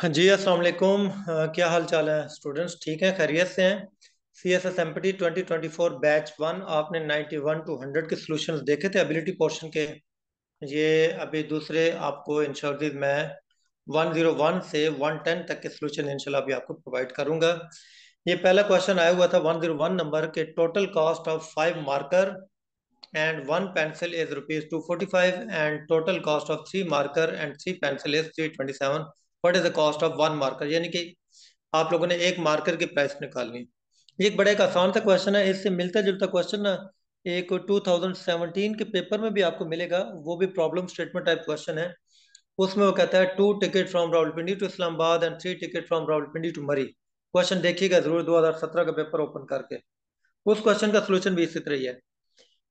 हाँ जी, अस्सलाम वालेकुम। क्या हाल चाल है स्टूडेंट्स? ठीक है, खैरियत से हैं? C S S M P T 2024 batch one, आपने 91 to 100 के सॉल्यूशंस देखे थे एबिलिटी पोर्शन के। ये अभी दूसरे आपको इंशाल्लाह मैं 101 से 110 तक के सॉल्यूशन इंशाल्लाह अभी आपको प्रोवाइड करूंगा। ये पहला क्वेश्चन आया हुआ था 101 नंबर के, total cost of 5 marker and one pencil is rupees 245 and total cost of 3 marker and 3 pencil is 327. What is the cost of 1 marker? यानी कि आप लोगों ने एक मार्कर की प्राइस निकालनी। ये एक बड़ा एक आसान सा क्वेश्चन है। इससे मिलता जुलता क्वेश्चन ना एक 2017 के पेपर में भी आपको मिलेगा, वो भी प्रॉब्लम स्टेटमेंट टाइप क्वेश्चन है। उसमें वो कहता है 2 ticket from Rawalpindi to Islamabad and 3 ticket from Rawalpindi to Murree. Question देखिएगा जरूर 2017 का पेपर ओपन करके। उस क्वेश्चन का सोल्यूशन भी इसी तरह ही है।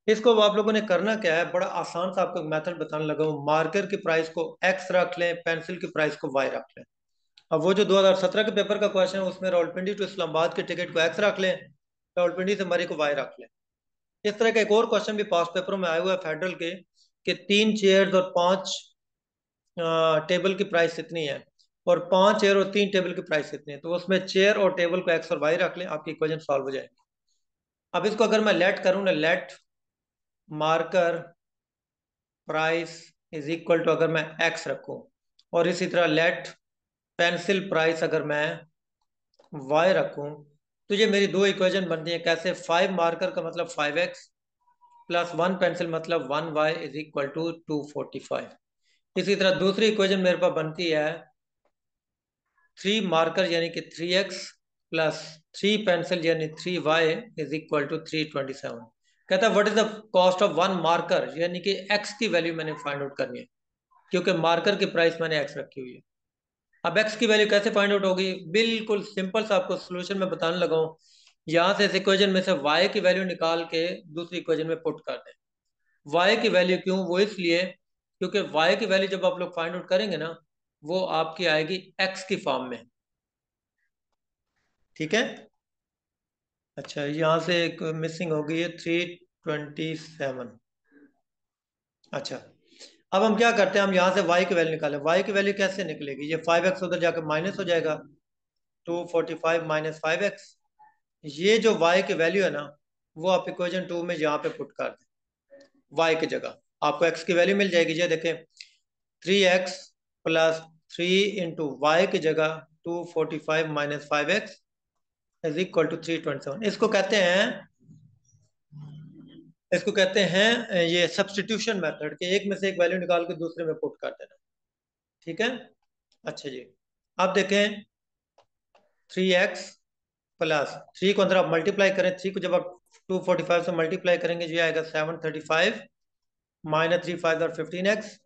इसको अब आप लोगों ने करना क्या है, बड़ा आसान सा आपको मेथड बताने लगा हूँ। मार्कर की प्राइस को एक्स रख लें, पेंसिल की प्राइस को वाई रख लें। अब वो जो 2017 के पेपर का क्वेश्चन है उसमें रावलपिंडी टू इस्लामाबाद के टिकट को एक्स रख लें, रावलपिंडी से मरी को वाई रख लें। इस तरह का एक और क्वेश्चन भी पास पेपरों में आया हुआ है फेडरल के, कि 3 चेयर्स और 5 टेबल की प्राइस इतनी है, और 5 चेयर और 3 टेबल की प्राइस इतनी है। तो उसमें चेयर और टेबल को एक्स और वाई रख लें, आपकी इक्वेशन सॉल्व हो जाएगी। अब इसको अगर मैं लेट करूँ ना, let marked price is equal to, अगर मैं एक्स रखूं, और इसी तरह लेट पेंसिल प्राइस अगर मैं वाई रखूं, तो ये मेरी दो इक्वेशन बनती है। कैसे? 5 मार्कर का मतलब 5x प्लस 1 पेंसिल मतलब 1y इज इक्वल टू 245। इसी तरह दूसरी इक्वेशन मेरे पास बनती है 3 मार्कर यानी कि 3x प्लस 3 पेंसिल यानी 3y इज इक्वल टू 327। कहता है what is the cost of 1 marker, यानी कि x की वैल्यू मैंने फाइंड आउट करनी है, क्योंकि मार्कर की प्राइस मैंने एक्स रखी हुई है। अब एक्स की वैल्यू कैसे फाइंड आउट होगी? बिल्कुल सिंपल सा आपको सोल्यूशन में बताने लगा हूँ। यहाँ से इस इक्वेशन में से वाई की वैल्यू निकाल के दूसरी इक्वेशन में पुट कर दें। वाई की वैल्यू क्यों? वो इसलिए क्योंकि वाई की वैल्यू जब आप लोग फाइंड आउट करेंगे ना, वो आपकी आएगी एक्स की फॉर्म में। ठीक है। अच्छा, यहाँ से एक मिसिंग हो गई है, 327। अच्छा, अब हम क्या करते हैं, हम यहाँ से y की वैल्यू निकालें। y की वैल्यू कैसे निकलेगी? ये 5x उधर जाकर माइनस हो जाएगा, 245 माइनस 5x। ये जो y की वैल्यू है ना, वो आप इक्वेशन 2 में यहाँ पे पुट कर दें। y की जगह आपको x की वैल्यू मिल जाएगी। ये देखें, 3x प्लस 3 इंटू वाई की जगह 245 minus 5x is equal to 327। इसको कहते हैं ये सब्सटीट्यूशन मेथड के, एक में से एक वैल्यू निकाल के दूसरे में पुट कर देना। ठीक है। अच्छा जी, अब देखें, 3x प्लस 3 को अंदर आप मल्टीप्लाई करें, 3 को जब आप 245 से मल्टीप्लाई करेंगे, ये आएगा 735 माइनस 3 5 और 15x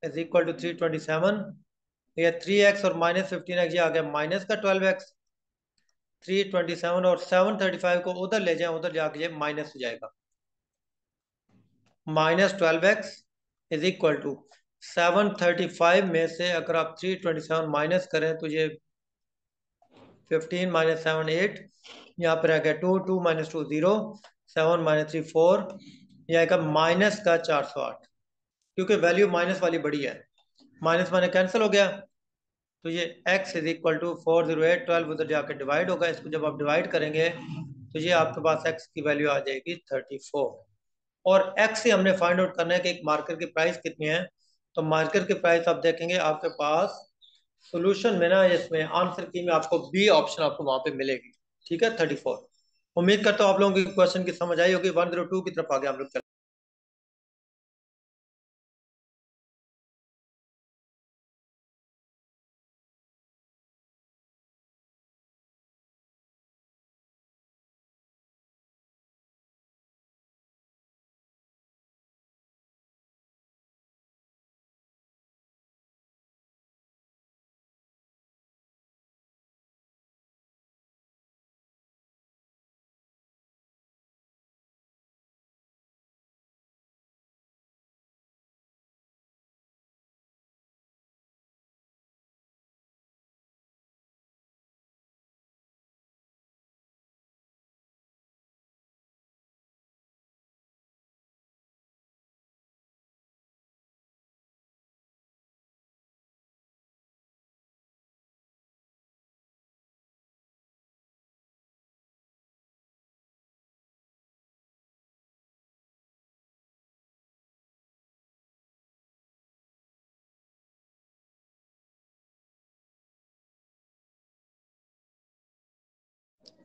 इज इक्वल टू 327। ये 3x और माइनस 15x, ये आ गया माइनस का 12x। 327 और 735 को उधर ले जाएं, उधर जाके ये माइनस हो जाएगा। -12x इज इक्वल टू 735 में से अगर आप 327 माइनस करें तो ये 15 माइनस 7 8, यहाँ पर आ गया 2, 2 माइनस 2 0, 7 माइनस 3 4, यह आएगा माइनस का 408। क्योंकि वैल्यू माइनस वाली बड़ी है, माइनस माइनस कैंसिल हो गया, तो ये x इज इक्वल टू 408, 12 उधर जाकर डिवाइड होगा। इसको जब आप डिवाइड करेंगे तो ये आपके पास x की वैल्यू आ जाएगी 34। और x से हमने फाइंड आउट करना है कि एक मार्कर की प्राइस कितनी है। तो मार्कर की प्राइस आप देखेंगे आपके पास सॉल्यूशन में ना, इसमें आंसर की में आपको बी ऑप्शन आपको वहां पे मिलेगी। ठीक है, 34। उम्मीद करता हूँ आप लोगों की क्वेश्चन की समझ आई होगी। 102 की तरफ आगे हम लोग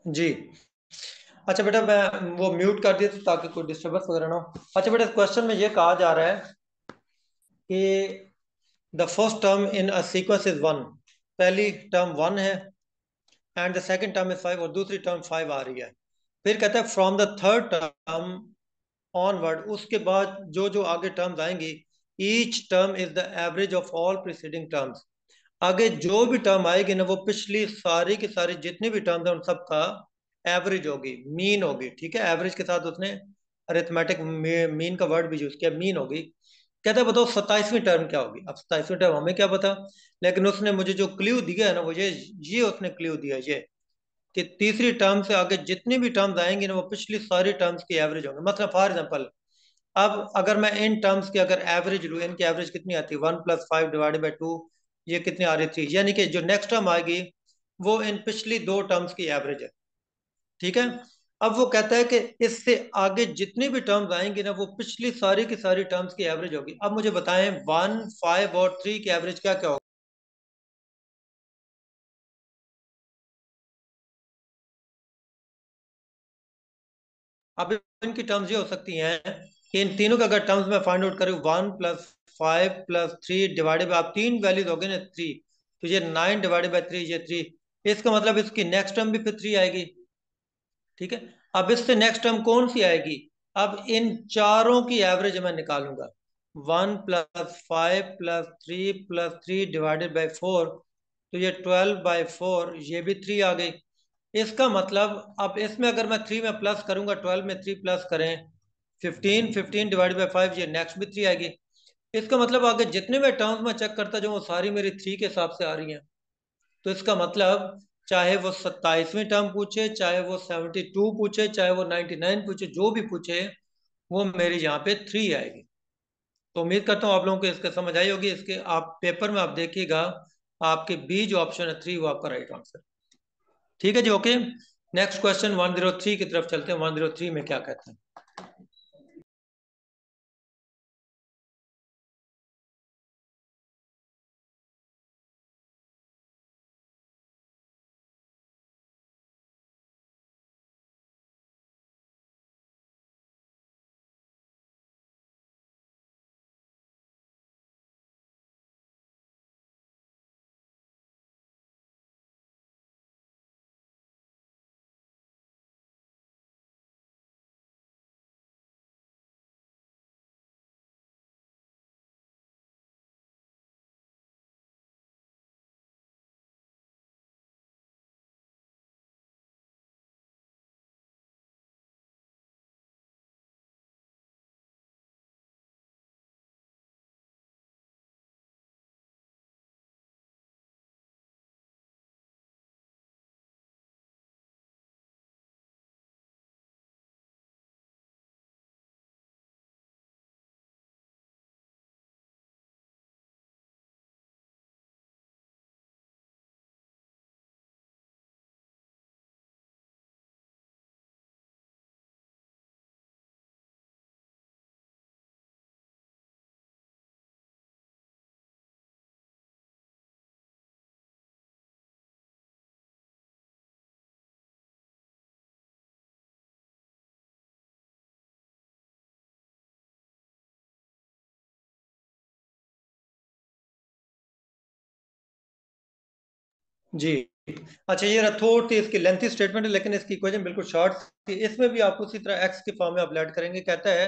जी। अच्छा बेटा, मैं वो म्यूट कर दिया ताकि कोई डिस्टर्बेंस वगैरह ना हो। अच्छा बेटा, क्वेश्चन में ये कहा जा रहा है कि the first term in a sequence is one. पहली टर्म वन है and the second term is five, और दूसरी टर्म फाइव आ रही है। फिर कहता है from the third term onward, उसके बाद जो जो आगे टर्म्स आएंगी, each term is the average of all preceding terms. आगे जो भी टर्म आएगी ना, वो पिछली सारी की सारी जितनी भी टर्म्स हैं उन सब का एवरेज होगी, मीन होगी। ठीक है, एवरेज के साथ उसने अरिथमेटिक मीन का वर्ड भी यूज किया, मीन होगी। कहता है बताओ 27वीं टर्म क्या होगी। अब 27वीं टर्म हमें क्या पता, लेकिन उसने मुझे जो क्ल्यू दिया है ना, वो ये उसने क्ल्यू दिया ये कि तीसरी टर्म से आगे जितनी भी टर्म्स आएंगी ना, वो पिछली सारी टर्म्स की एवरेज होंगे। मतलब फॉर एग्जाम्पल, अब अगर मैं इन टर्म्स की अगर एवरेज लूँ, इनकी एवरेज कितनी आती है, 1+5/2, ये कितनी आ रही थी, यानी कि जो नेक्स्ट टर्म आएगी वो इन पिछली दो टर्म्स की एवरेज है। ठीक है। अब वो कहता है कि इससे आगे जितनी भी टर्म्स आएंगी ना, वो पिछली सारी की सारी टर्म्स की एवरेज होगी। अब मुझे बताएं 1, 5 और 3 की एवरेज क्या क्या होगी। अब इनकी टर्म्स ये हो सकती हैं कि इन तीनों का अगर टर्म्स में फाइंड आउट करूँ, 1+5+3 डिवाइडेड बाई, आप तीन वैल्यूज हो गए ना, थ्री, तो ये 9/3, ये थ्री। इसका मतलब इसकी नेक्स्ट टर्म भी फिर थ्री आएगी। ठीक है। अब इससे नेक्स्ट टर्म कौन सी आएगी, अब इन चारों की एवरेज मैं निकालूंगा। 1+5+3+3 डिवाइडेड बाई 4, तो ये 12/4, ये भी थ्री आ गई। इसका मतलब अब इसमें अगर मैं थ्री में प्लस करूंगा, 12 में थ्री प्लस करें, 15, 15/5, ये नेक्स्ट भी थ्री आएगी। इसका मतलब आगे जितने में टर्म्स में चेक करता जाऊँ, वो सारी मेरी थ्री के हिसाब से आ रही हैं। तो इसका मतलब चाहे वो 27वीं टर्म पूछे, चाहे वो 72 पूछे, चाहे वो 99 पूछे, जो भी पूछे, वो मेरी यहाँ पे थ्री आएगी। तो उम्मीद करता हूँ आप लोगों को इसका समझ आई होगी। इसके आप पेपर में आप देखिएगा, आपके बी जो ऑप्शन है थ्री, वो आपका राइट आंसर। ठीक है जी, ओके। नेक्स्ट क्वेश्चन 103 की तरफ चलते हैं। 103 में क्या कहते हैं। जी। अच्छा, ये रहा थोड़ी सी इसकी लेंथी स्टेटमेंट है, लेकिन इसकी इक्वेशन बिल्कुल शॉर्ट थी। इसमें भी आप उसी तरह एक्स के फॉर्म में आप ऐड करेंगे। कहता है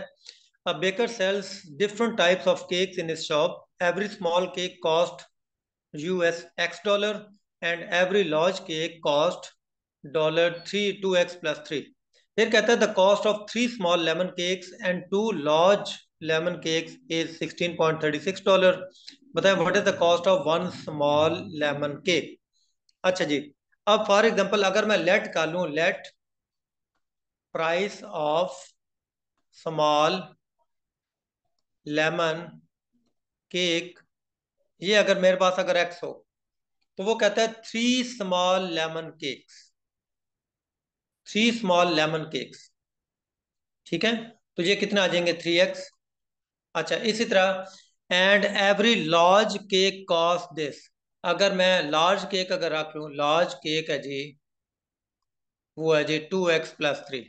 a baker sales different types of cakes in his shop, every small cake cost US $X and every large cake cost $2x+3। फिर कहता है the cost of three small lemon cakes and two large lemon cakes is $16.36। बताएं what is the cost of one small lemon cake. अच्छा जी। अब for example अगर मैं late का लूं, late price of small lemon cake, ये अगर मेरे पास अगर एक्स हो, तो वो कहता है थ्री स्मॉल लेमन केक्स। ठीक है। तो ये कितना आ जाएंगे, 3x। अच्छा, इसी तरह and every large cake cost this. अगर मैं लार्ज केक अगर रख लूं, लार्ज केक है जी, वो है जी 2x+3।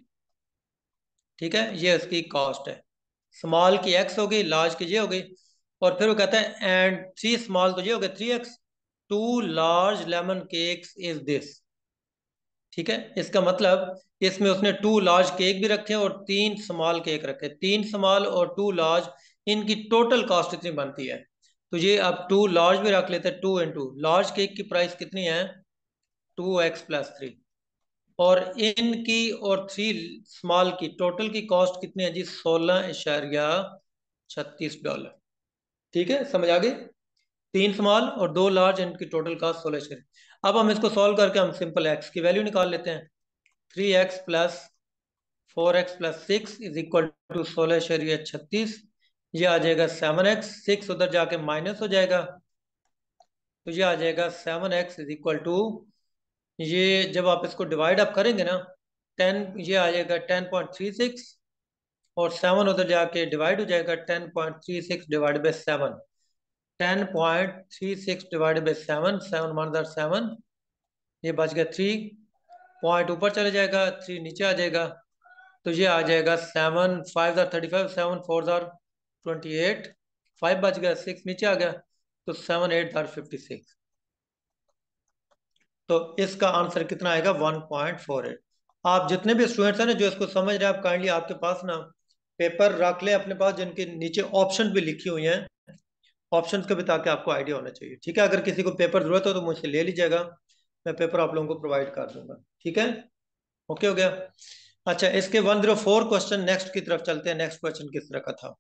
ठीक है, ये इसकी कॉस्ट है। स्मॉल की x होगी, लार्ज की ये होगी। और फिर वो कहता है एंड 3 स्मॉल, तो ये हो गया 3x। 2 large lemon cakes is this. ठीक है, इसका मतलब इसमें उसने 2 लार्ज केक भी रखे और 3 स्मॉल केक रखे। 3 स्मॉल और 2 लार्ज, इनकी टोटल कॉस्ट इतनी बनती है। तो ये अब 2 लार्ज भी रख लेते हैं। 2 इंटू लार्ज केक की प्राइस कितनी है? 2x+3। और इनकी और 3 स्मॉल की टोटल की कॉस्ट कितनी है जी? $16.36। ठीक है, समझ आ गई? 3 स्मॉल और 2 लार्ज, इनकी टोटल कॉस्ट 16। अब हम इसको सॉल्व करके हम सिंपल एक्स की वैल्यू निकाल लेते हैं। 3x+4x+6 is equal to 16.36। ये आ जाएगा 7x। 6 उधर जाके माइनस हो जाएगा, तो ये आ जाएगा 7x इज इक्वल टू, ये जब आप इसको डिवाइड अप करेंगे ना, 10, ये आ जाएगा 10.36। और 7 उधर जाके डिवाइड हो जाएगा। 10.36 डिवाइड बाई 7। 10.36 डिवाइड बाई 7, 7 ये बच गया 3। पॉइंट ऊपर चले जाएगा, 3 नीचे आ जाएगा। तो ये आ जाएगा 7 5 35, 7 4 28। 5 बच गया, 6 नीचे आ गया, तो 7 8 56। तो इसका आंसर कितना आएगा? 1.48। आप जितने भी स्टूडेंट्स हैं ना जो इसको समझ रहे हैं, आप काइंडली आपके पास ना पेपर रख ले अपने पास, जिनके नीचे ऑप्शन भी लिखी हुई हैं। ऑप्शंस का भी, ताकि आपको आइडिया होना चाहिए। ठीक है, अगर किसी को पेपर जरूरत हो तो मुझसे ले लीजिएगा, मैं पेपर आप लोगों को प्रोवाइड कर दूंगा। ठीक है, ओके हो गया। अच्छा, इसके 104 क्वेश्चन नेक्स्ट की तरफ चलते हैं। नेक्स्ट क्वेश्चन किस तरह का था?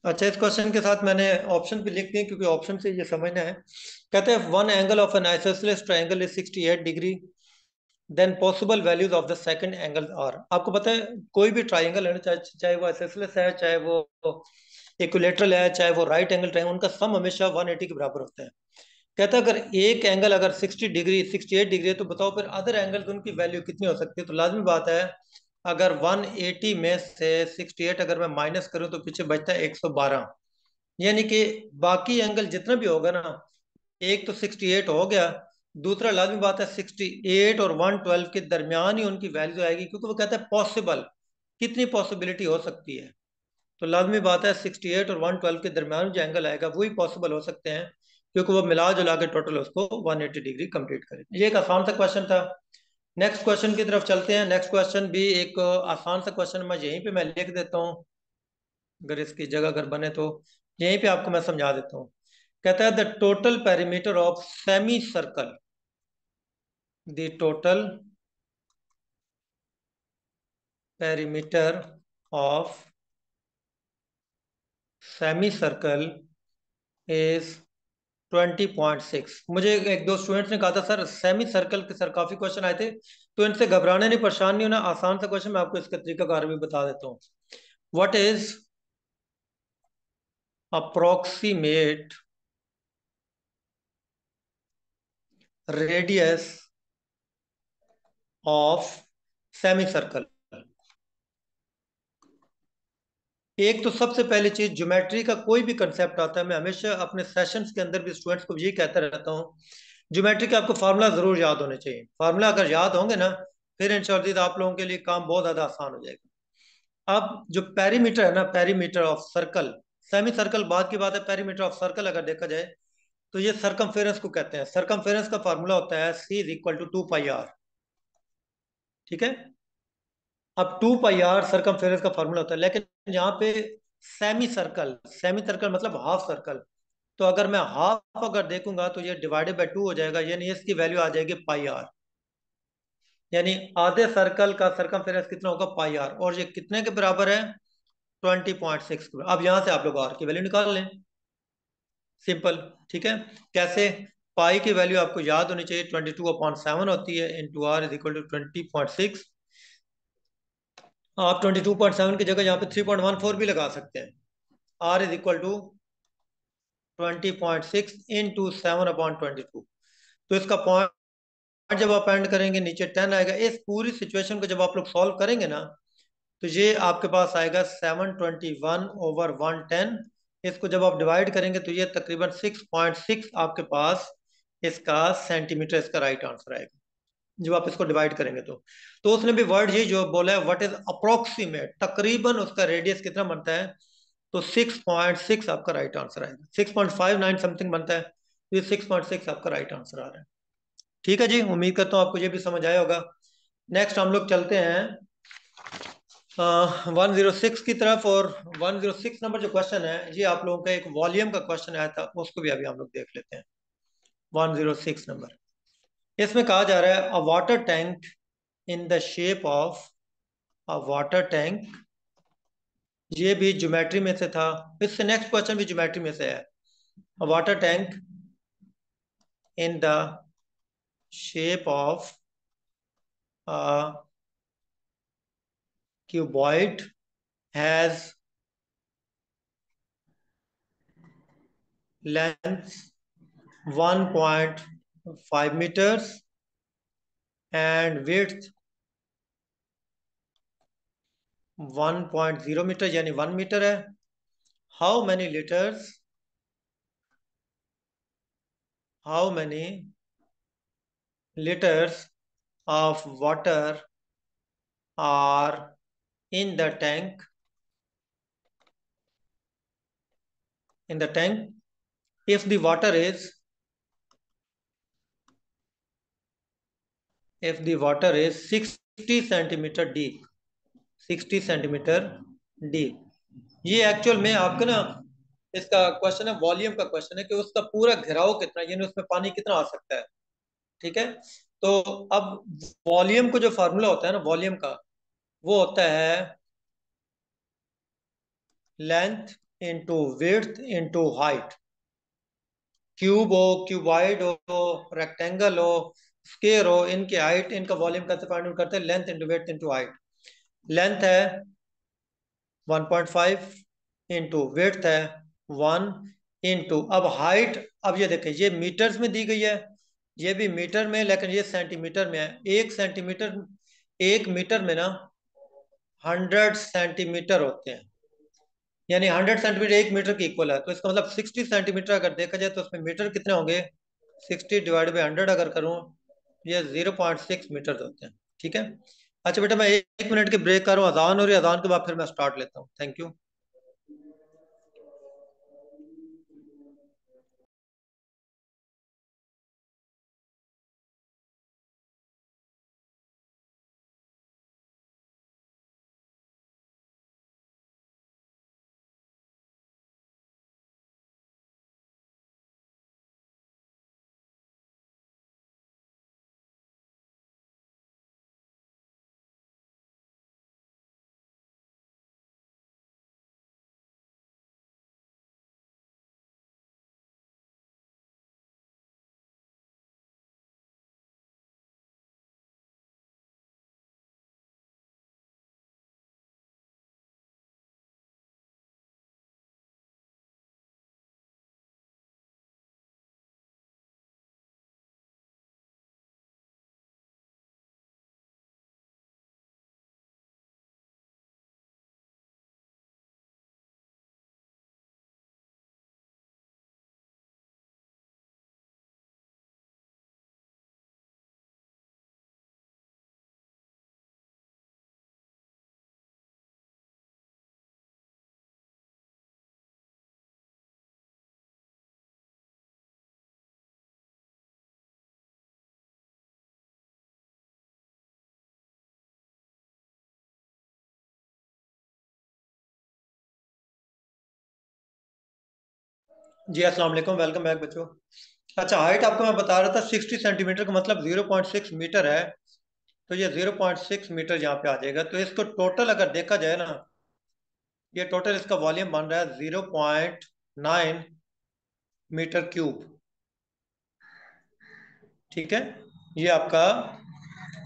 अच्छा, इस क्वेश्चन के साथ मैंने ऑप्शन भी लिख दिए, क्योंकि ऑप्शन से ये समझना है। कहते हैं one angle of an isosceles triangle is 68 degree, then possible values of the second angle are. आपको पता है कोई भी ट्राइंगल है ना, चाहे वो आइसोसेलेस है, चाहे वो इक्विलेटरल है, चाहे वो राइट एंगल ट्राइंगल, उनका सम हमेशा 180 के बराबर होता है। कहता है अगर एक एंगल अगर 60 डिग्री 68 डिग्री है, तो बताओ फिर अदर एंगल उनकी वैल्यू कितनी हो सकती है? तो लाजमी बात है, अगर 180 में से 68 अगर मैं माइनस करूं तो पीछे बचता है 112। यानी कि बाकी एंगल जितना भी होगा ना, एक तो 68 हो गया, दूसरा लाजमी बात है 68 और 112 के दरमियान ही उनकी वैल्यू आएगी, क्योंकि वो कहता है पॉसिबल, कितनी पॉसिबिलिटी हो सकती है। तो लाजमी बात है 68 और 112 के दरमियान जो एंगल आएगा वही पॉसिबल हो सकते हैं, क्योंकि वो मिला जुला के टोटल उसको 180 डिग्री कंप्लीट करे। ये एक आसान सा क्वेश्चन था। नेक्स्ट क्वेश्चन की तरफ चलते हैं। नेक्स्ट क्वेश्चन भी एक आसान सा क्वेश्चन, मैं यहीं पे मैं लिख देता हूँ, अगर इसकी जगह अगर बने तो यहीं पे आपको मैं समझा देता हूँ। कहता है the total perimeter of semi circle, the total perimeter of semi circle is 20.6। मुझे एक दो स्टूडेंट्स ने कहा था सर सेमी सर्कल के सर काफी क्वेश्चन आए थे, तो इनसे घबराने नहीं, परेशान नहीं होना, आसान सा क्वेश्चन, मैं आपको इसका तरीकाकार भी बता देता हूँ। What is approximate radius of semi circle एक तो सबसे पहली चीज, ज्योमेट्री का कोई भी कंसेप्ट आता है, मैं हमेशा अपने सेशंस के अंदर भी स्टूडेंट्स को यही कहता रहता हूँ, ज्योमेट्री के आपको फार्मूला जरूर याद होने चाहिए। फार्मूला अगर याद होंगे ना, फिर इंशाल्लाह आप लोगों के लिए काम बहुत ज्यादा आसान हो जाएगा। अब जो पेरीमीटर है ना, perimeter of circle, semi circle बाद की बात है, पेरीमीटर ऑफ सर्कल अगर देखा जाए तो ये सरकमफेरेंस को कहते हैं। सरकमफेरेंस का फार्मूला होता है C is equal to 2 pi r. ठीक है। अब 2 पाई आर सरकमफेरेंस का फार्मूला होता है, लेकिन यहाँ पे सेमी सर्कल, सेमी सर्कल मतलब हाफ सर्कल, तो अगर मैं हाफ अगर देखूंगा तो ये डिवाइडेड बाय 2 हो जाएगा, यानी इसकी वैल्यू आ जाएगी पाई आर। यानी आधे सर्कल का सरकमफेरेंस कितना होगा, पाई आर, और ये कितने के बराबर है, 20.6। अब यहां से आप लोग आर की वैल्यू निकाल लें, सिंपल। ठीक है। कैसे? पाई की वैल्यू आपको याद होनी चाहिए, 22/7 होती है, into r is equal to 20.6। आप 22.7 की जगह यहाँ पे 3.14 भी लगा सकते हैं। R is equal to 20.6 into 7/22। तो इसका पॉइंट जब आप एंड करेंगे नीचे 10 आएगा। इस पूरी सिचुएशन को जब आप लोग सॉल्व करेंगे ना, तो ये आपके पास आएगा 721/110। इसको जब आप डिवाइड करेंगे तो ये तकरीबन 6.6 आपके पास इसका सेंटीमीटर, इसका राइट आंसर आएगा जब आप इसको डिवाइड करेंगे तो उसने भी वर्ड ये जो बोला है, व्हाट इज अप्रोक्सीमेट, तकरीबन उसका रेडियस कितना बनता है, तो 6.6 आपका राइट आंसर आएगा। 6.59 समथिंग बनता है, तो ये 6.6 आपका राइट आंसर आ रहा है। ठीक है जी, उम्मीद करता हूँ आपको ये भी समझ आया होगा। नेक्स्ट हम लोग चलते हैं 106 की तरफ। और 106 नंबर जो क्वेश्चन है, ये आप लोगों का एक वॉल्यूम का क्वेश्चन आया था, उसको भी अभी हम लोग देख लेते हैं। 106 नंबर, इसमें कहा जा रहा है a water tank in the shape of a water tank. ये भी ज्योमेट्री में से था, इससे नेक्स्ट क्वेश्चन भी ज्योमेट्री में से है। A water tank in the shape of a cuboid has length 1.5 meters and width 1.0 metre, यानी 1 मीटर है। How many litres, how many litres of water are in the tank, in the tank if the water is, if the water is 60 centimetre deep, 60 centimetre deep. ये actual में आपका ना, इसका question है, volume का question है कि उसका पूरा घेराव कितना, यानी उसमें पानी कितना आ सकता है। ठीक है। तो अब वॉल्यूम को जो फार्मूला होता है ना वॉल्यूम का, वो होता है length into width into height. Cube हो, क्यूबॉइड हो, रेक्टेंगल हो, स्क्वायर हो, इनकी हाइट, इनका वॉल्यूम कैसे फाइंड आउट करते हैं, length into width into height. Length है 1.5 इंटू विड्थ है 1 इंटू, अब हाइट, अब ये देखें ये मीटर्स में दी गई है, ये भी मीटर में, लेकिन ये सेंटीमीटर में है। 1 सेंटीमीटर, 1 मीटर में ना 100 सेंटीमीटर होते हैं, यानी 100 सेंटीमीटर 1 मीटर की इक्वल है। तो इसका मतलब 60 सेंटीमीटर अगर देखा जाए तो उसमें मीटर कितने होंगे, 60 डिवाइड बाई 100 अगर करूँ, ये 0.6 मीटर होते हैं। ठीक है। अच्छा बेटा, मैं 1 मिनट की ब्रेक कर रहा हूँ, अजान हो रही है, अजान के बाद फिर मैं स्टार्ट लेता हूँ। Thank you. जी अस्सलाम वालेकुम, वेलकम बैक बच्चों। अच्छा, हाइट आपको मैं बता रहा था 60 सेंटीमीटर का मतलब 0.6 मीटर है। तो ये 0.6 मीटर यहाँ पे आ जाएगा। तो इसको टोटल अगर देखा जाए ना, ये टोटल इसका वॉल्यूम बन रहा है 0.9 मीटर क्यूब। ठीक है, ये आपका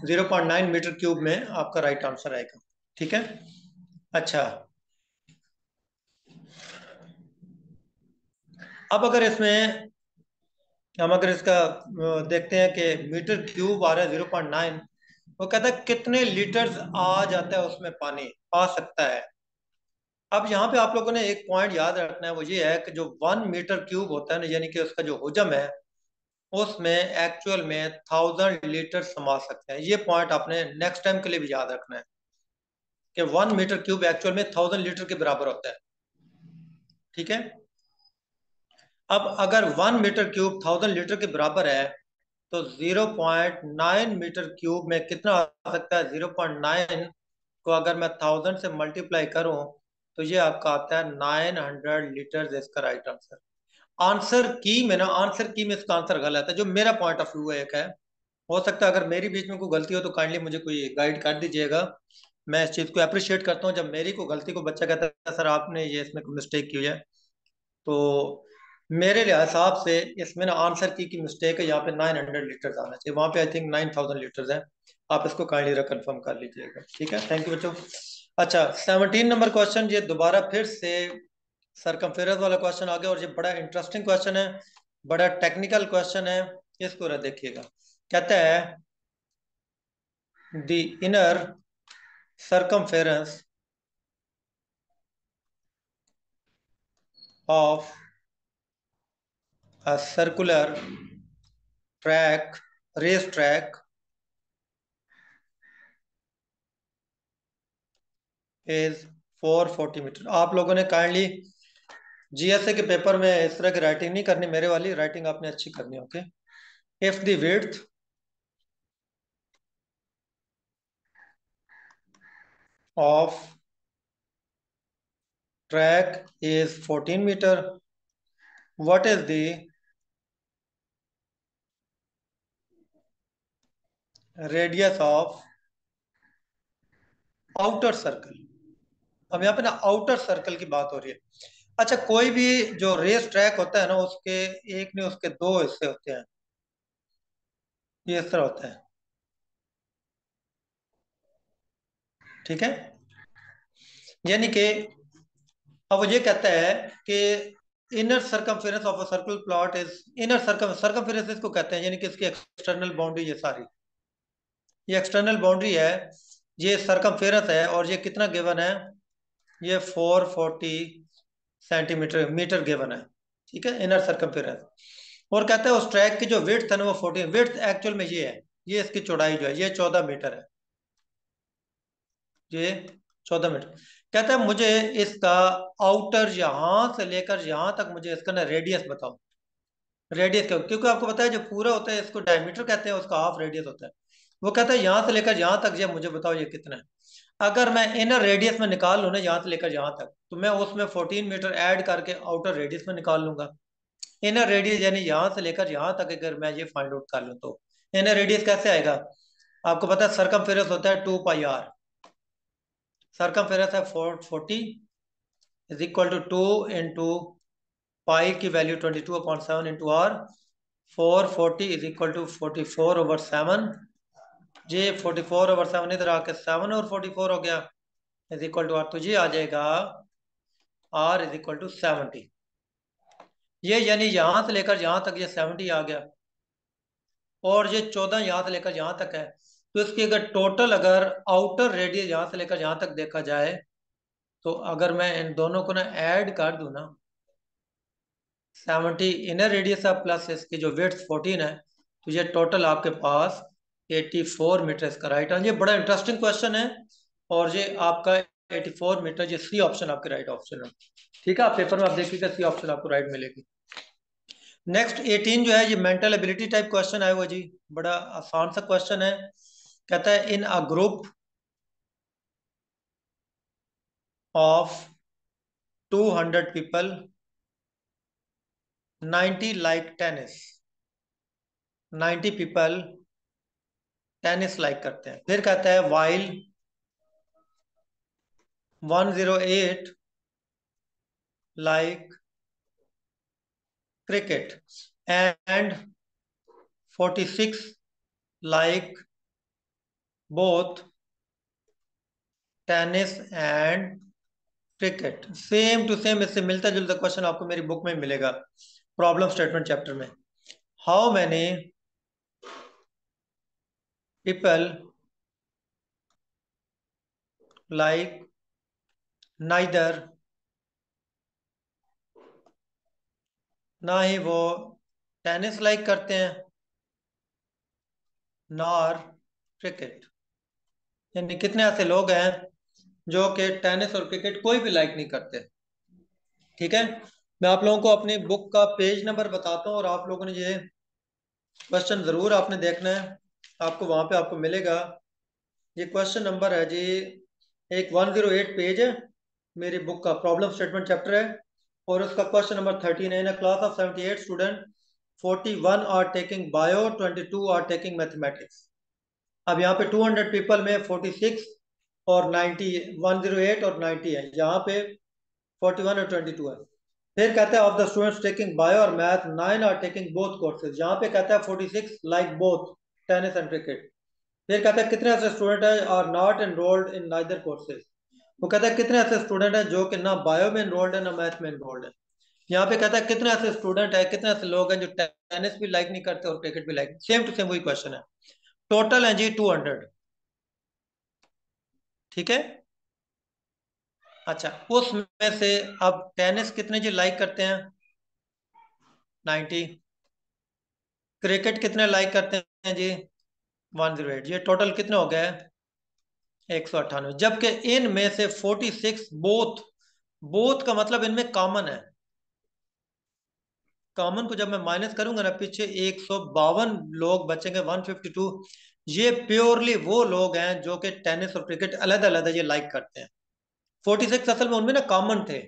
0.9 मीटर क्यूब में आपका राइट आंसर आएगा। ठीक है। अच्छा, अब अगर इसमें हम अगर इसका देखते हैं कि मीटर क्यूब आ रहा है 0.9, वो कहता है कितने लीटर्स आ जाता है उसमें पानी आ सकता है। अब यहाँ पे आप लोगों ने एक पॉइंट याद रखना है, वो ये है कि जो 1 मीटर क्यूब होता है ना, यानी कि उसका जो हुजम है, उसमें एक्चुअल में 1000 लीटर समा सकते हैं। ये पॉइंट आपने नेक्स्ट टाइम के लिए भी याद रखना है कि 1 मीटर क्यूब एक्चुअल में 1000 लीटर के बराबर होता है। ठीक है। अब अगर 1 मीटर क्यूब 1000 लीटर के बराबर है, तो 0.9 मीटर क्यूब में कितना आ सकता है? 0.9 को अगर मैं 1000 से मल्टीप्लाई करूं, तो ये आपका आता है 900 लीटर। इसका राइट आंसर आंसर की में ना, आंसर की में इसका आंसर गलत है, जो मेरा पॉइंट ऑफ व्यू एक है। हो सकता है अगर मेरी बीच में कोई गलती हो तो काइंडली मुझे कोई गाइड कर दीजिएगा। मैं इस चीज़ को अप्रिशिएट करता हूँ जब मेरी को गलती को बच्चा कहता है सर आपने ये इसमें मिस्टेक की है। तो मेरे हिसाब से इसमें ना आंसर की मिस्टेक है। यहाँ पे 900 लीटर आना चाहिए, वहां पे आई थिंक 9000 लीटर है। आप इसको काइंडली कंफर्म कर लीजिएगा। ठीक है, थैंक यू बच्चों। अच्छा, 17 नंबर क्वेश्चन, ये दोबारा फिर से सरकमफेरेंस वाला क्वेश्चन आ गया, और ये बड़ा इंटरेस्टिंग क्वेश्चन है, बड़ा टेक्निकल क्वेश्चन है। इसको जरा देखिएगा। कहता है the inner circumference of a circular track, race track, is 440 metre. आप लोगों ने काइंडली जीएसए के पेपर में इस तरह की राइटिंग नहीं करनी, मेरे वाली राइटिंग आपने अच्छी करनी। Okay. If the width of track is 14 metre, what is the radius of outer circle. अब यहाँ पे ना आउटर सर्कल की बात हो रही है। अच्छा, कोई भी जो रेस ट्रैक होता है ना, उसके एक नहीं उसके दो हिस्से होते हैं। ये इस तरह होता है। ठीक है, यानी कि अब वो ये कहता है कि inner circumference of a circular plot is inner circumference इसको कहते हैं, यानी कि इसकी एक्सटर्नल बाउंड्री ये सारी, ये एक्सटर्नल बाउंड्री है, ये सरकमफेरेंस है, और ये कितना गिवन है? ये 440 सेंटीमीटर मीटर गिवन है। ठीक है, इनर सरकमफेरेंस। और कहता है उस ट्रैक की जो विड्थ है ना वो 14, विड्थ एक्चुअल में ये है, ये इसकी चौड़ाई जो है ये 14 मीटर है। ये 14 मीटर। कहता है मुझे इसका आउटर यहां से लेकर यहां तक मुझे इसका ना रेडियस बताओ। रेडियस क्यों? क्योंकि आपको पता है जो पूरा होता है इसको डायमीटर कहते हैं, उसका हाफ रेडियस होता है। वो कहता है यहाँ से लेकर यहाँ तक ये मुझे बताओ ये कितना है। अगर मैं इनर रेडियस में निकाल लूँ ना, यहाँ से लेकर यहाँ तक, तो मैं उसमें 14 मीटर ऐड करके आउटर रेडियस में निकाल लूंगा। इनर रेडियस यानी यहाँ से लेकर यहाँ तक अगर मैं ये फाइंड आउट कर लूँ, तो इनर रेडियस कैसे आएगा? आपको पता है सरकमफेरेंस होता है 2 पाई आर। सरकमफेरेंस है 440, is equal to 2 into pi की value 22/7 into r. 440 is equal to 44/7। ये 44/7 इधर आके 7 और 44 हो गया, इज इक्वल टू आर। तो ये आ जाएगा आर इज इक्वल टू 70। ये यानी यहां से लेकर यहां तक ये 70 आ गया, और ये 14 यहाँ से लेकर यहाँ तक है। तो इसकी अगर टोटल अगर आउटर रेडियस यहाँ से लेकर यहाँ तक देखा जाए, तो अगर मैं इन दोनों को ना ऐड कर दूं ना, 70 इनर रेडियस है प्लस इसकी जो विड्थ 14 है, तो ये टोटल आपके पास 84 मीटर इसका राइट आंसर। ये बड़ा इंटरेस्टिंग क्वेश्चन है, और ये आपका 84 मीटर, ये सी ऑप्शन आपके राइट ऑप्शन है। ठीक है, आप पेपर में आप देखिएगा सी ऑप्शन आपको राइट मिलेगी। नेक्स्ट 18 जो है ये मेंटल एबिलिटी टाइप क्वेश्चन है वो जी, बड़ा आसान सा क्वेश्चन है। कहता है in a group of 200 people 90 like tennis, 90 people tennis like करते हैं। फिर कहता है while 108 like cricket and 46 like both tennis and cricket. Same to same, इससे मिलता जुलता क्वेश्चन आपको मेरी बुक में मिलेगा, प्रॉब्लम स्टेटमेंट चैप्टर में। How many people like neither, ना ही वो टेनिस लाइक करते हैं नॉर क्रिकेट। यानी कितने ऐसे लोग हैं जो कि टेनिस और क्रिकेट कोई भी लाइक नहीं करते। ठीक है, मैं आप लोगों को अपनी बुक का पेज नंबर बताता हूँ और आप लोगों ने ये क्वेश्चन जरूर आपने देखना है, आपको वहां पे आपको मिलेगा। ये क्वेश्चन नंबर है जी, एक 108 पेज है मेरी बुक का, प्रॉब्लम स्टेटमेंट चैप्टर है, और उसका क्वेश्चन नंबर 13 है। In a class of 78 student 41 are taking bio, 22 are taking mathematics. अब यहाँ पे 200 पीपल में 46 और 90, 108 और 90 है, यहाँ पे 41 और 22 है। फिर कहता है of the students taking bio और math 9 are taking both courses, यहाँ पे कहता है 46 like both tennis and cricket. फिर कहता है कितने ऐसे स्टूडेंट है are not enrolled in neither courses, वो कहता है कितने ऐसे स्टूडेंट हैं जो कि ना बायो में एनरोल्ड है ना मैथ में एनरोल्ड है। यहाँ पे कहता है कितने ऐसे स्टूडेंट है, कितने ऐसे लोग हैं जो टेनिस भी लाइक नहीं करते और क्रिकेट भी लाइक। सेम टू सेम वही क्वेश्चन है। टोटल है जी 200। ठीक है, अच्छा उसमें से अब टेनिस कितने जी लाइक करते हैं, 90। क्रिकेट कितने लाइक करते हैं जी, 108। ये टोटल कितने हो गए, 198। जबकि इनमें से 46 बोथ, बोथ का मतलब इनमें कॉमन है। कॉमन को जब मैं माइनस करूंगा ना, पीछे 152 लोग बचेंगे, 152। ये प्योरली वो लोग हैं जो कि टेनिस और क्रिकेट अलग अलग है ये लाइक करते हैं। 46 असल में उनमें ना कॉमन थे,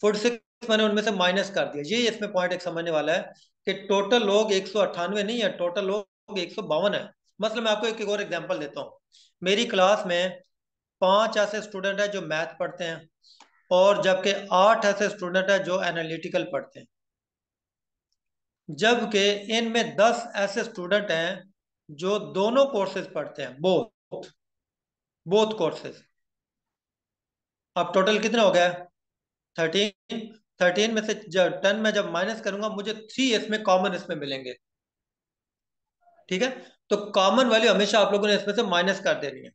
46 मैंने उनमें से माइनस कर दिया। ये इसमें पॉइंट एक समझने वाला है कि टोटल लोग 198 नहीं है, टोटल लोग 152 है। मतलब मैं आपको एक और एग्जांपल देता हूँ। मेरी क्लास में 5 ऐसे स्टूडेंट है जो मैथ पढ़ते हैं, और जबकि 8 ऐसे स्टूडेंट है जो एनालिटिकल पढ़ते हैं। जबकि इनमें 10 ऐसे स्टूडेंट हैं जो दोनों कोर्सेज पढ़ते हैं, बोथ बोथ कोर्सेज। अब टोटल कितने हो गए, 13। 13 में से जब 10 में जब माइनस करूंगा, मुझे 3 इसमें कॉमन इसमें मिलेंगे। ठीक है, तो कॉमन वैल्यू हमेशा आप लोगों ने इसमें से माइनस कर देनी है।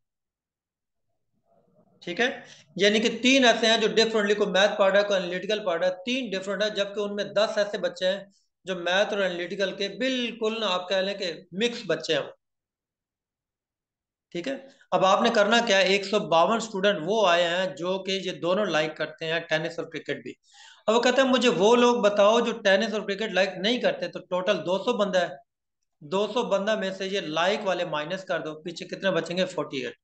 ठीक है, यानी कि 3 ऐसे हैं जो डिफरेंटली, कोई मैथ पढ़ रहा है कोई एनालिटिकल पढ़ रहा है, 3 डिफरेंट है, जबकि उनमें 10 ऐसे बच्चे हैं जो मैथ और एनालिटिकल के बिल्कुल ना आप कह लें कि मिक्स बच्चे हैं। ठीक है, अब आपने करना क्या है, 152 स्टूडेंट वो आए हैं जो कि ये दोनों लाइक करते हैं, टेनिस और क्रिकेट भी। अब वो कहते हैं मुझे वो लोग बताओ जो टेनिस और क्रिकेट लाइक नहीं करते। तो टोटल 200 बंदा है, 200 बंदा में से ये लाइक वाले माइनस कर दो, पीछे कितने बचेंगे, 48।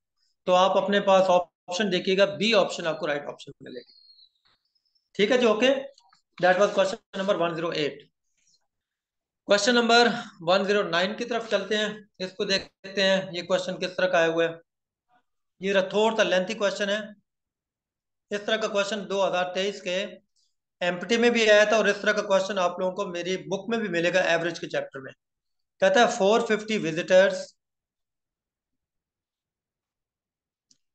तो आप अपने पास ऑप्शन देखिएगा, बी ऑप्शन आपको राइट ऑप्शन मिलेगी। ठीक है जी, okay. That was question number 108। Question number 109 की तरफ चलते हैं, इसको देखते हैं ये क्वेश्चन किस तरह का आया हुआ है। ये थोड़ा सा लेंथी क्वेश्चन है। इस तरह का क्वेश्चन 2023 के एमपीटी में भी आया था, और इस तरह का क्वेश्चन आप लोगों को मेरी बुक में भी मिलेगा एवरेज के चैप्टर में। कहता है 450 visitors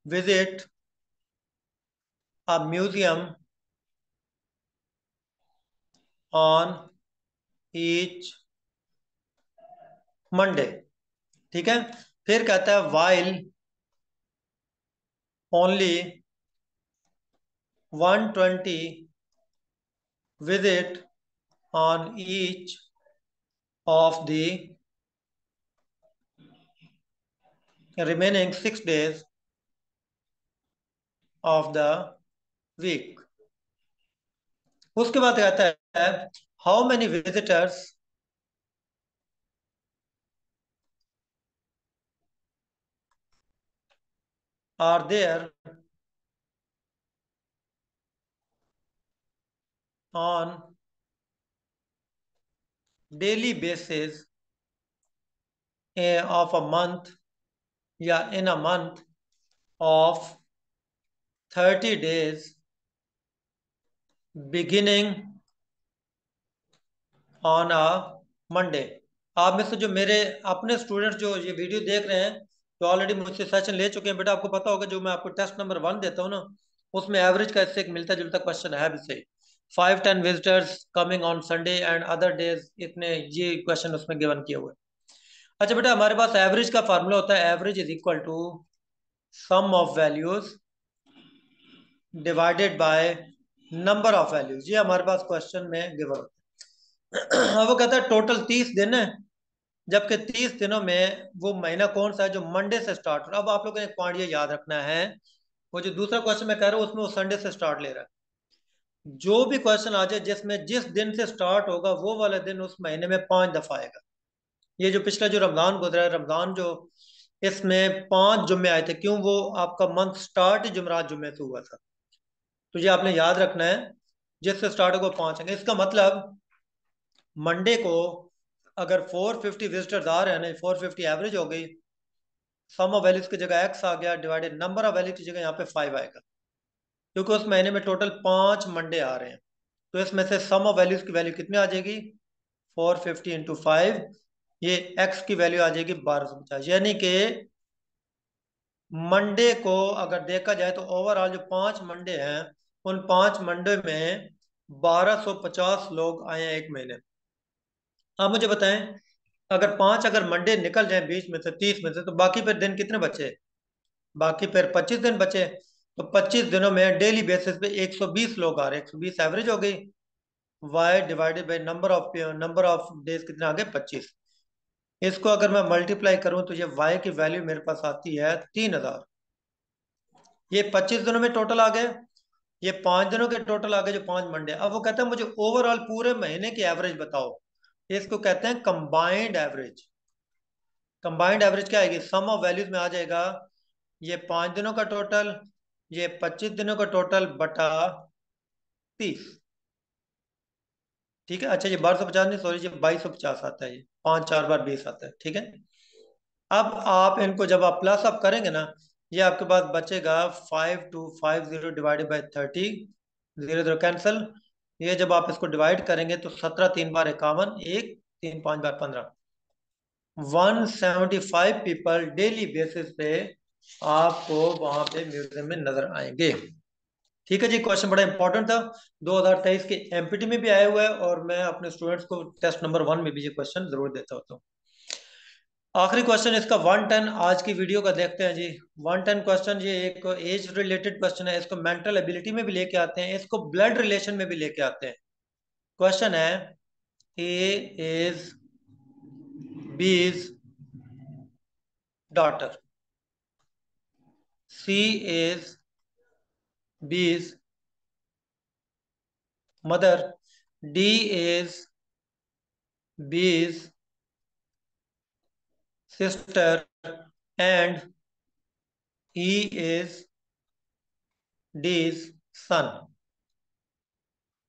visit a museum on each Monday. ठीक है, फिर कहता है while only 120 visit on each of the remaining 6 days of the week। उसके बाद कहता है how many visitors are there on daily basis of a month या in a month of 30 days beginning on a Monday. आप में से जो मेरे अपने स्टूडेंट्स जो ये वीडियो देख रहे हैं, जो ऑलरेडी मुझसे सेशन ले चुके हैं, बेटा आपको पता होगा जो मैं आपको टेस्ट नंबर 1 देता हूँ ना, उसमें एवरेज का इससे एक मिलता जुलता क्वेश्चन है भी सही। 5-10 visitors coming on Sunday and other days, इतने ये क्वेश्चन उसमें गिवन किए हुए। अच्छा बेटा, हमारे पास एवरेज का फार्मूला होता है, average is equal to sum of values divided by number of values. ये हमारे पास क्वेश्चन में गिवन होता है। अब वो कहता है टोटल 30 दिन है, जबकि 30 दिनों में वो महीना कौन सा है जो मंडे से स्टार्ट हो रहा है। अब आप लोगों ने एक पॉइंट ये याद रखना है, वो जो दूसरा क्वेश्चन मैं कह रहा हूँ उसमें वो संडे से स्टार्ट ले रहा है। जो भी क्वेश्चन आ जाए जिसमें जिस दिन से स्टार्ट होगा वो वाला दिन उस महीने में 5 दफा आएगा। ये जो पिछला जो रमजान गुजरा है, रमजान जो इसमें 5 जुम्मे आए थे, क्यों? वो आपका मंथ स्टार्ट ही जुमरात जुम्मे से हुआ था। तो ये आपने याद रखना है, जिससे स्टार्ट होगा 5 आएंगे। इसका मतलब मंडे को अगर 450 विजिटर्स आ रहे हैं ना, 450 एवरेज हो गई, सम ऑफ वैल्यूज की जगह एक्स आ गया, डिवाइडेड नंबर ऑफ वैल्यूज की जगह यहाँ पे 5 आएगा, क्योंकि उस महीने में टोटल 5 मंडे आ रहे हैं। तो इसमें से सम ऑफ वैल्यूज की वैल्यू कितनी आ जाएगी? 450 × 5। ये एक्स की वैल्यू आ जाएगी 1250। यानी कि मंडे को अगर देखा जाए तो ओवरऑल जो 5 मंडे हैं, उन 5 मंडे में 1250 लोग आए हैं एक महीने में। आप मुझे बताएं, अगर 5 मंडे निकल जाए बीच में से, 30 में से, तो बाकी फिर दिन कितने बचे? बाकी फिर 25 दिन बचे। तो 25 दिनों में डेली बेसिस पे 120 लोग आ रहे हैं, 120 एवरेज हो गई। Y divided by number of days कितने आ गए? 25। इसको अगर मैं मल्टीप्लाई करूं तो ये वाई की वैल्यू मेरे पास आती है 3000। ये 25 दिनों में टोटल आ गए, ये 5 दिनों के टोटल आ गए जो 5 मंडे। अब वो कहता है मुझे ओवरऑल पूरे महीने की एवरेज बताओ। इसको कहते हैं कंबाइंड एवरेज। कंबाइंड एवरेज क्या आएगी? सम ऑफ वैल्यूज में आ जाएगा ये 5 दिनों का टोटल, ये 25 दिनों का टोटल बटा 30। ठीक है। अच्छा, ये 1250 नहीं, सॉरी, ये 2250 आता है। ये 5×4 = 20 आता है। ठीक है। अब आप इनको जब आप प्लस अप करेंगे ना, ये आपके पास बचेगा 5250 डिवाइडेड बाई 30, 0 0 कैंसिल। ये जब आप इसको डिवाइड करेंगे तो 17×3 = 51, 1 3 5 × 15, 175 पीपल डेली बेसिस पे आपको वहां पे म्यूजियम में नजर आएंगे। ठीक है जी, क्वेश्चन बड़ा इंपॉर्टेंट था, 2023 के एमपीटी में भी आया हुआ है, और मैं अपने स्टूडेंट्स को टेस्ट नंबर 1 में भी ये क्वेश्चन जरूर देता होता हूँ। आखिरी क्वेश्चन इसका 110 आज की वीडियो का देखते हैं जी। 110 क्वेश्चन, ये एक एज रिलेटेड क्वेश्चन है, इसको मेंटल एबिलिटी में भी लेके आते हैं, इसको ब्लड रिलेशन में भी लेके आते हैं। क्वेश्चन है, A is B's daughter, C is B's mother, D is B's sister, and he is D's son.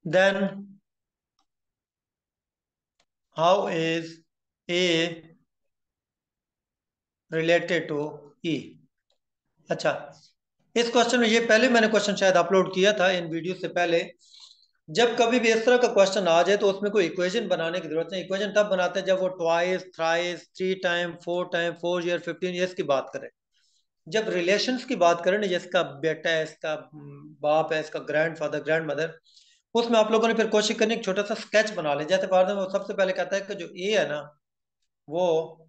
Then how is A related to E? अच्छा, इस क्वेश्चन में, ये पहले मैंने क्वेश्चन शायद अपलोड किया था इन वीडियो से पहले। जब कभी भी इस तरह का क्वेश्चन आ जाए तो उसमें कोई इक्वेशन बनाने की जरूरत नहीं। इक्वेशन तब बनाते हैं जब वो twice, thrice, 3 time, 4 time, 4 year, 15 years की बात करें। जब रिलेशंस की बात करें ना, जिसका बेटा है, इसका बाप है, इसका ग्रैंडफादर, ग्रैंड मदर, उसमें आप लोगों ने फिर कोशिश करनी एक छोटा सा स्केच बना लें। जैसे फॉर एग्जाम्पल वो सबसे पहले कहता है कि जो ए है ना, वो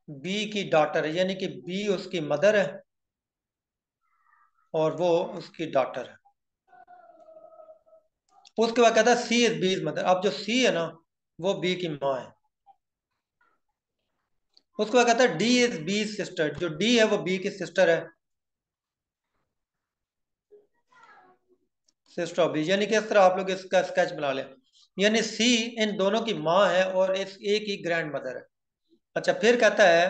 बी की डॉटर है, यानी कि बी उसकी मदर है और वो उसकी डॉटर है। उसके बाद कहता है सी इज बी इज मदर। अब जो सी है ना, वो बी की माँ है। उसके बाद कहता है डी इज बी सिस्टर, जो डी है वो बी की सिस्टर है, सिस्टर ऑफ बी। यानी कि इस तरह आप लोग इसका स्केच बना लें। यानी सी इन दोनों की माँ है और इस ए की ग्रैंड मदर है। अच्छा, फिर कहता है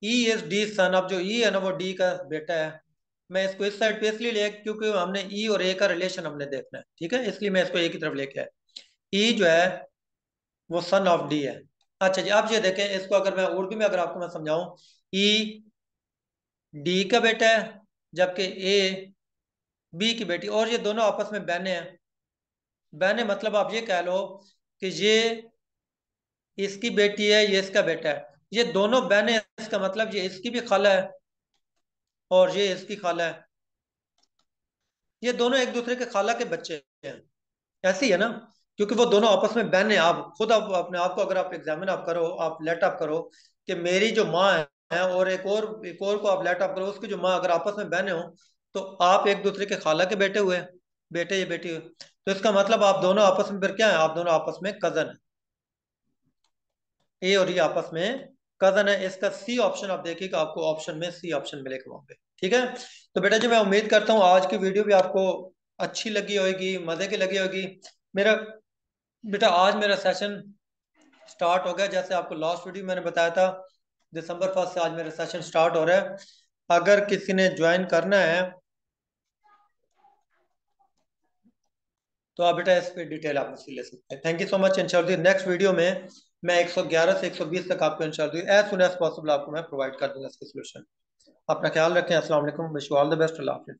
ई इज डी सन। अब जो ई है ना, वो डी का बेटा है। मैं इसको इस साइड पे इसलिए लिया क्योंकि हमने ई और ए का रिलेशन हमने देखना है। ठीक है, इसलिए मैं इसको ए की तरफ लेके आया। ई जो है वो सन ऑफ डी है। अच्छा जी, आप ये देखें, इसको अगर मैं उर्दू में अगर आपको मैं समझाऊं, ई डी का बेटा है, जबकि ए बी की बेटी, और ये दोनों आपस में बहने हैं। बहने मतलब आप ये कह लो कि ये इसकी बेटी है, ये इसका बेटा है। ये दोनों बहनें हैं, इसका मतलब ये इसकी भी खाला है और ये इसकी खाला है। ये दोनों एक दूसरे के खाला के बच्चे हैं। ऐसे ही है ना, क्योंकि वो दोनों आपस में बहन है। आप खुद आप अपने आप को अगर आप एग्जामिन आप करो, आप लेट अप करो कि मेरी जो माँ है और एक और को आप लेट अप करो, उसकी जो माँ, अगर आपस में बहने हो तो आप एक दूसरे के खाला के बेटे हुए, बेटे ये बेटी हुए। तो इसका मतलब आप दोनों आपस में फिर क्या है, आप दोनों आपस में कजन है। ए और ये आपस में कजन है। इसका सी ऑप्शन आप देखिएगा, आपको ऑप्शन में सी ऑप्शन मिलेगा वहां पे। ठीक है। तो बेटा जी, मैं उम्मीद करता हूँ आज की वीडियो भी आपको अच्छी लगी होगी, मजे की लगी होगी। मेरा बेटा आज मेरा सेशन स्टार्ट हो गया, जैसे आपको लास्ट वीडियो मैंने बताया था, दिसंबर 1 से आज मेरा सेशन स्टार्ट हो रहा है। अगर किसी ने ज्वाइन करना है तो आप बेटा इस पे डिटेल आप मुझसे ले सकते हैं। Thank you so much. इंशाल्लाह नेक्स्ट वीडियो में मैं 111 से 120 तक आपको इंशाल्लाह एज सुन एज पॉसिबल आपको मैं प्रोवाइड कर दूंगा इसके सोल्यूशन। अपना ख्याल रखें। अस्सलाम वालेकुम। Wish you all the best. अल्लाह हाफिज़।